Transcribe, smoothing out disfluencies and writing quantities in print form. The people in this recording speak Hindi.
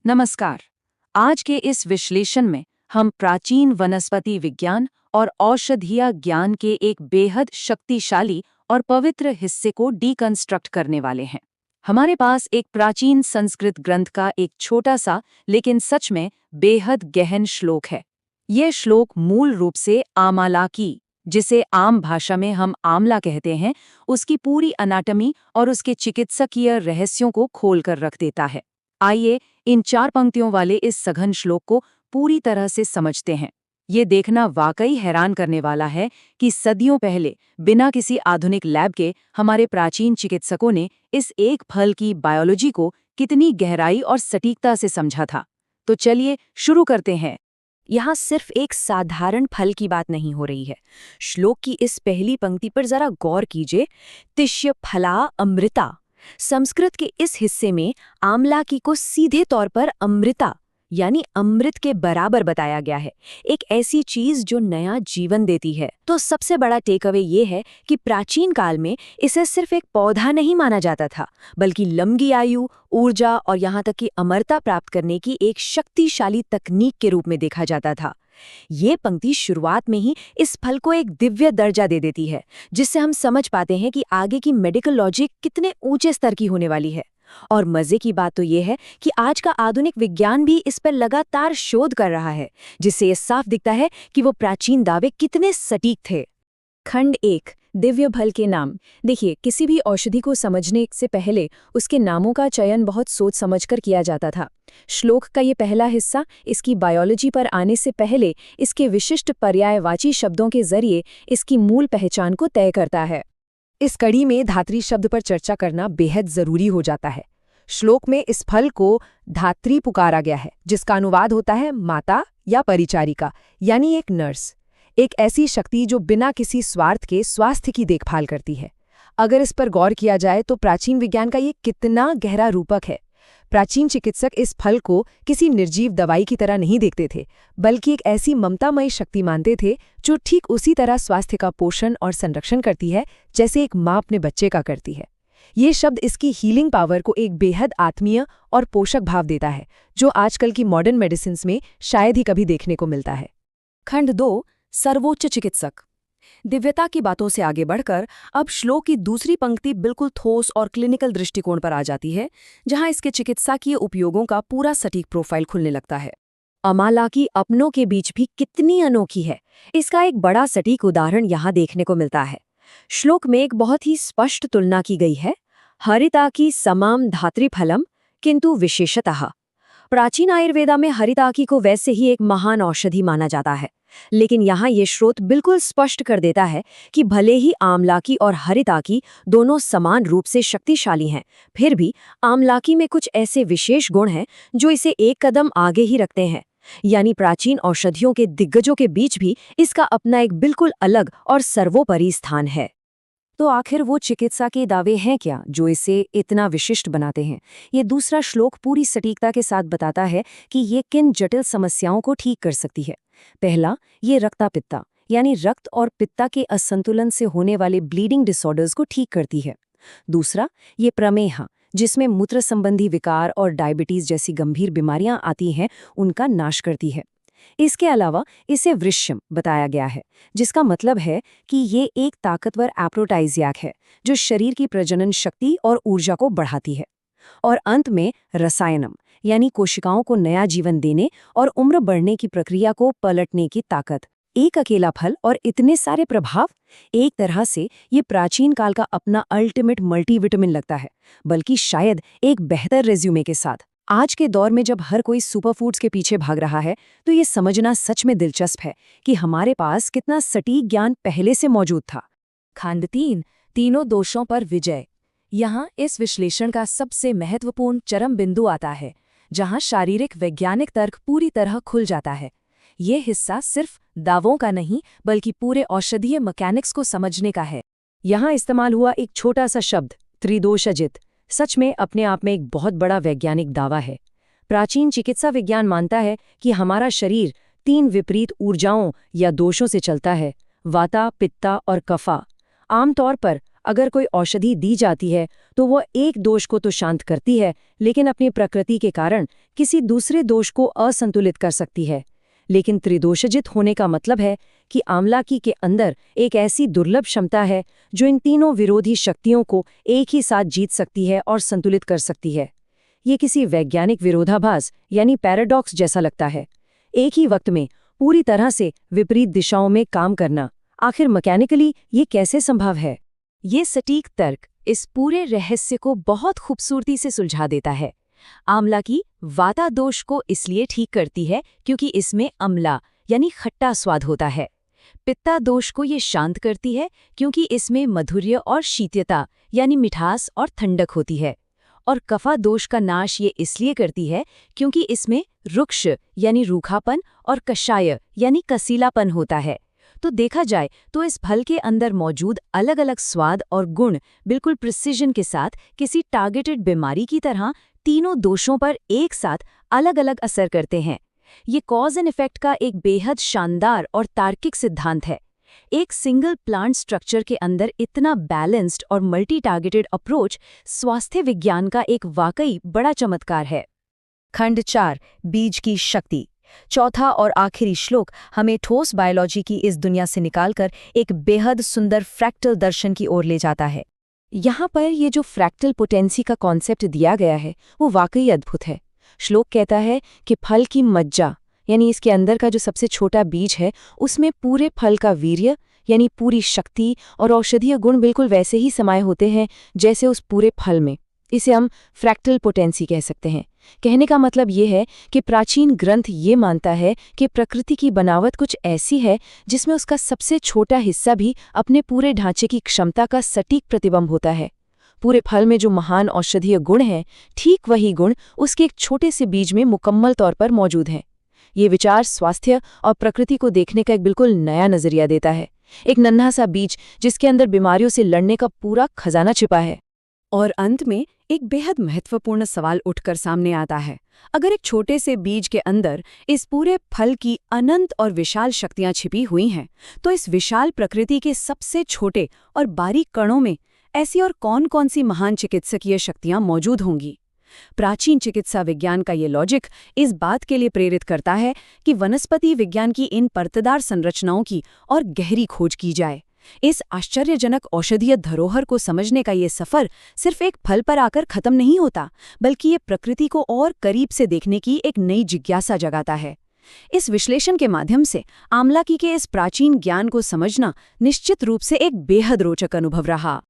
नमस्कार। आज के इस विश्लेषण में हम प्राचीन वनस्पति विज्ञान और औषधीय ज्ञान के एक बेहद शक्तिशाली और पवित्र हिस्से को डीकंस्ट्रक्ट करने वाले हैं। हमारे पास एक प्राचीन संस्कृत ग्रंथ का एक छोटा सा लेकिन सच में बेहद गहन श्लोक है। यह श्लोक मूल रूप से आमालाकी, जिसे आम भाषा में हम आमला कहते हैं, उसकी पूरी अनाटमी और उसके चिकित्सकीय रहस्यों को खोलकर रख देता है। आइए इन 4 पंक्तियों वाले इस सघन श्लोक को पूरी तरह से समझते हैं। ये देखना वाकई हैरान करने वाला है कि सदियों पहले बिना किसी आधुनिक लैब के हमारे प्राचीन चिकित्सकों ने इस एक फल की बायोलॉजी को कितनी गहराई और सटीकता से समझा था। तो चलिए शुरू करते हैं। यहाँ सिर्फ एक साधारण फल की बात नहीं हो रही है। श्लोक की इस पहली पंक्ति पर जरा गौर कीजिए। तिष्य फला अमृता। संस्कृत के इस हिस्से में आमलाकी को सीधे तौर पर अमृता यानी अमृत के बराबर बताया गया है, एक ऐसी चीज जो नया जीवन देती है। तो सबसे बड़ा टेक अवे ये है कि प्राचीन काल में इसे सिर्फ एक पौधा नहीं माना जाता था, बल्कि लंबी आयु, ऊर्जा और यहाँ तक कि अमरता प्राप्त करने की एक शक्तिशाली तकनीक के रूप में देखा जाता था। ये पंक्ति शुरुआत में ही इस फल को एक दिव्य दर्जा दे देती है, जिससे हम समझ पाते हैं कि आगे की मेडिकल लॉजिक कितने ऊंचे स्तर की होने वाली है। और मजे की बात तो ये है कि आज का आधुनिक विज्ञान भी इस पर लगातार शोध कर रहा है, जिससे ये साफ दिखता है कि वो प्राचीन दावे कितने सटीक थे। खंड 1, दिव्य फल के नाम। देखिए, किसी भी औषधि को समझने से पहले उसके नामों का चयन बहुत सोच समझकर किया जाता था। श्लोक का ये पहला हिस्सा इसकी बायोलॉजी पर आने से पहले इसके विशिष्ट पर्यायवाची शब्दों के जरिए इसकी मूल पहचान को तय करता है। इस कड़ी में धात्री शब्द पर चर्चा करना बेहद जरूरी हो जाता है। श्लोक में इस फल को धात्री पुकारा गया है, जिसका अनुवाद होता है माता या परिचारिका, यानी एक नर्स, एक ऐसी शक्ति जो बिना किसी स्वार्थ के स्वास्थ्य की देखभाल करती है। अगर इस पर गौर किया जाए तो प्राचीन विज्ञान का ये कितना गहरा रूपक है। प्राचीन चिकित्सक इस फल को किसी निर्जीव दवाई की तरह नहीं देखते थे, बल्कि एक ऐसी ममतामयी शक्ति मानते थे जो ठीक उसी तरह स्वास्थ्य का पोषण और संरक्षण करती है जैसे एक माँ अपने बच्चे का करती है। ये शब्द इसकी हीलिंग पावर को एक बेहद आत्मीय और पोषक भाव देता है, जो आजकल की मॉडर्न मेडिसिन में शायद ही कभी देखने को मिलता है। खंड 2, सर्वोच्च चिकित्सक। दिव्यता की बातों से आगे बढ़कर अब श्लोक की दूसरी पंक्ति बिल्कुल ठोस और क्लिनिकल दृष्टिकोण पर आ जाती है, जहां इसके चिकित्साकीय उपयोगों का पूरा सटीक प्रोफाइल खुलने लगता है। आमालाकी अपनों के बीच भी कितनी अनोखी है, इसका एक बड़ा सटीक उदाहरण यहाँ देखने को मिलता है। श्लोक में एक बहुत ही स्पष्ट तुलना की गई है, हरिताकी समाम धात्रीफलम किंतु विशेषतः। प्राचीन आयुर्वेदा में हरिताकी को वैसे ही एक महान औषधि माना जाता है, लेकिन यहाँ ये स्रोत बिल्कुल स्पष्ट कर देता है कि भले ही आमलाकी और हरिताकी दोनों समान रूप से शक्तिशाली हैं, फिर भी आमलाकी में कुछ ऐसे विशेष गुण हैं जो इसे एक कदम आगे ही रखते हैं। यानी प्राचीन औषधियों के दिग्गजों के बीच भी इसका अपना एक बिल्कुल अलग और सर्वोपरि स्थान है। तो आखिर वो चिकित्सा के दावे हैं क्या जो इसे इतना विशिष्ट बनाते हैं? ये दूसरा श्लोक पूरी सटीकता के साथ बताता है कि ये किन जटिल समस्याओं को ठीक कर सकती है। पहला, ये रक्तापित्ता यानी रक्त और पित्ता के असंतुलन से होने वाले ब्लीडिंग डिसऑर्डर्स को ठीक करती है। दूसरा, ये प्रमेह, जिसमें मूत्र संबंधी विकार और डायबिटीज जैसी गंभीर बीमारियां आती हैं, उनका नाश करती है। इसके अलावा इसे वृश्यम बताया गया है, जिसका मतलब है कि ये एक ताकतवर एप्रोटाइजियाक है जो शरीर की प्रजनन शक्ति और ऊर्जा को बढ़ाती है। और अंत में रसायनम यानी कोशिकाओं को नया जीवन देने और उम्र बढ़ने की प्रक्रिया को पलटने की ताकत। एक अकेला फल और इतने सारे प्रभाव। एक तरह से ये प्राचीन काल का अपना अल्टीमेट मल्टीविटामिन लगता है, बल्कि शायद एक बेहतर रेज्यूमे के साथ। आज के दौर में जब हर कोई सुपरफूड्स के पीछे भाग रहा है, तो ये समझना सच में दिलचस्प है कि हमारे पास कितना सटीक ज्ञान पहले से मौजूद था। खंड 3, तीनों दोषों पर विजय। यहाँ इस विश्लेषण का सबसे महत्वपूर्ण चरम बिंदु आता है, जहाँ शारीरिक वैज्ञानिक तर्क पूरी तरह खुल जाता है। ये हिस्सा सिर्फ दावों का नहीं, बल्कि पूरे औषधीय मैकेनिक्स को समझने का है। यहाँ इस्तेमाल हुआ एक छोटा सा शब्द त्रिदोषजित सच में अपने आप में एक बहुत बड़ा वैज्ञानिक दावा है। प्राचीन चिकित्सा विज्ञान मानता है कि हमारा शरीर 3 विपरीत ऊर्जाओं या दोषों से चलता है, वाता, पित्ता और कफा। आमतौर पर अगर कोई औषधि दी जाती है तो वो एक दोष को तो शांत करती है, लेकिन अपनी प्रकृति के कारण किसी दूसरे दोष को असंतुलित कर सकती है। लेकिन त्रिदोषजित होने का मतलब है कि आमलाकी के अंदर एक ऐसी दुर्लभ क्षमता है जो इन तीनों विरोधी शक्तियों को एक ही साथ जीत सकती है और संतुलित कर सकती है। ये किसी वैज्ञानिक विरोधाभास यानी पैराडॉक्स जैसा लगता है। एक ही वक्त में पूरी तरह से विपरीत दिशाओं में काम करना, आखिर मैकेनिकली ये कैसे संभव है? ये सटीक तर्क इस पूरे रहस्य को बहुत खूबसूरती से सुलझा देता है। आंवला की वाता दोष को इसलिए ठीक करती है क्योंकि इसमें अम्ला यानी खट्टा स्वाद होता है। पित्ता दोष को ये शांत करती है क्योंकि इसमें मधुर्य और शीतलता यानी मिठास और ठंडक होती है। और कफा दोष का नाश ये इसलिए करती है क्योंकि इसमें रुक्ष यानी रूखापन और कषाय यानी कसीलापन होता है। तो देखा जाए तो इस फल के अंदर मौजूद अलग अलग स्वाद और गुण बिल्कुल प्रिसिजन के साथ किसी टारगेटेड बीमारी की तरह तीनों दोषों पर एक साथ अलग अलग असर करते हैं। ये कॉज एंड इफेक्ट का एक बेहद शानदार और तार्किक सिद्धांत है। एक सिंगल प्लांट स्ट्रक्चर के अंदर इतना बैलेंस्ड और मल्टी टारगेटेड अप्रोच स्वास्थ्य विज्ञान का एक वाकई बड़ा चमत्कार है। खंड 4 बीज की शक्ति। चौथा और आखिरी श्लोक हमें ठोस बायोलॉजी की इस दुनिया से निकालकर एक बेहद सुंदर फ्रैक्टल दर्शन की ओर ले जाता है। यहाँ पर ये जो फ्रैक्टल पोटेंसी का कॉन्सेप्ट दिया गया है वो वाकई अद्भुत है। श्लोक कहता है कि फल की मज्जा यानी इसके अंदर का जो सबसे छोटा बीज है उसमें पूरे फल का वीर्य यानी पूरी शक्ति और औषधीय गुण बिल्कुल वैसे ही समाये होते हैं जैसे उस पूरे फल में। इसे हम फ्रैक्टल पोटेंसी कह सकते हैं। कहने का मतलब ये है कि प्राचीन ग्रंथ ये मानता है कि प्रकृति की बनावट कुछ ऐसी है जिसमें उसका सबसे छोटा हिस्सा भी अपने पूरे ढांचे की क्षमता का सटीक प्रतिबिंब होता है। पूरे फल में जो महान औषधीय गुण हैं, ठीक वही गुण उसके एक छोटे से बीज में मुकम्मल तौर पर मौजूद हैं। ये विचार स्वास्थ्य और प्रकृति को देखने का एक बिल्कुल नया नजरिया देता है। एक नन्हा सा बीज जिसके अंदर बीमारियों से लड़ने का पूरा खजाना छिपा है। और अंत में एक बेहद महत्वपूर्ण सवाल उठकर सामने आता है। अगर एक छोटे से बीज के अंदर इस पूरे फल की अनंत और विशाल शक्तियां छिपी हुई हैं, तो इस विशाल प्रकृति के सबसे छोटे और बारीक कणों में ऐसी और कौन-कौन सी महान चिकित्सकीय शक्तियां मौजूद होंगी? प्राचीन चिकित्सा विज्ञान का ये लॉजिक इस बात के लिए प्रेरित करता है कि वनस्पति विज्ञान की इन परतदार संरचनाओं की और गहरी खोज की जाए। इस आश्चर्यजनक औषधीय धरोहर को समझने का ये सफर सिर्फ एक फल पर आकर खत्म नहीं होता, बल्कि ये प्रकृति को और करीब से देखने की एक नई जिज्ञासा जगाता है। इस विश्लेषण के माध्यम से आमलाकी के इस प्राचीन ज्ञान को समझना निश्चित रूप से एक बेहद रोचक अनुभव रहा।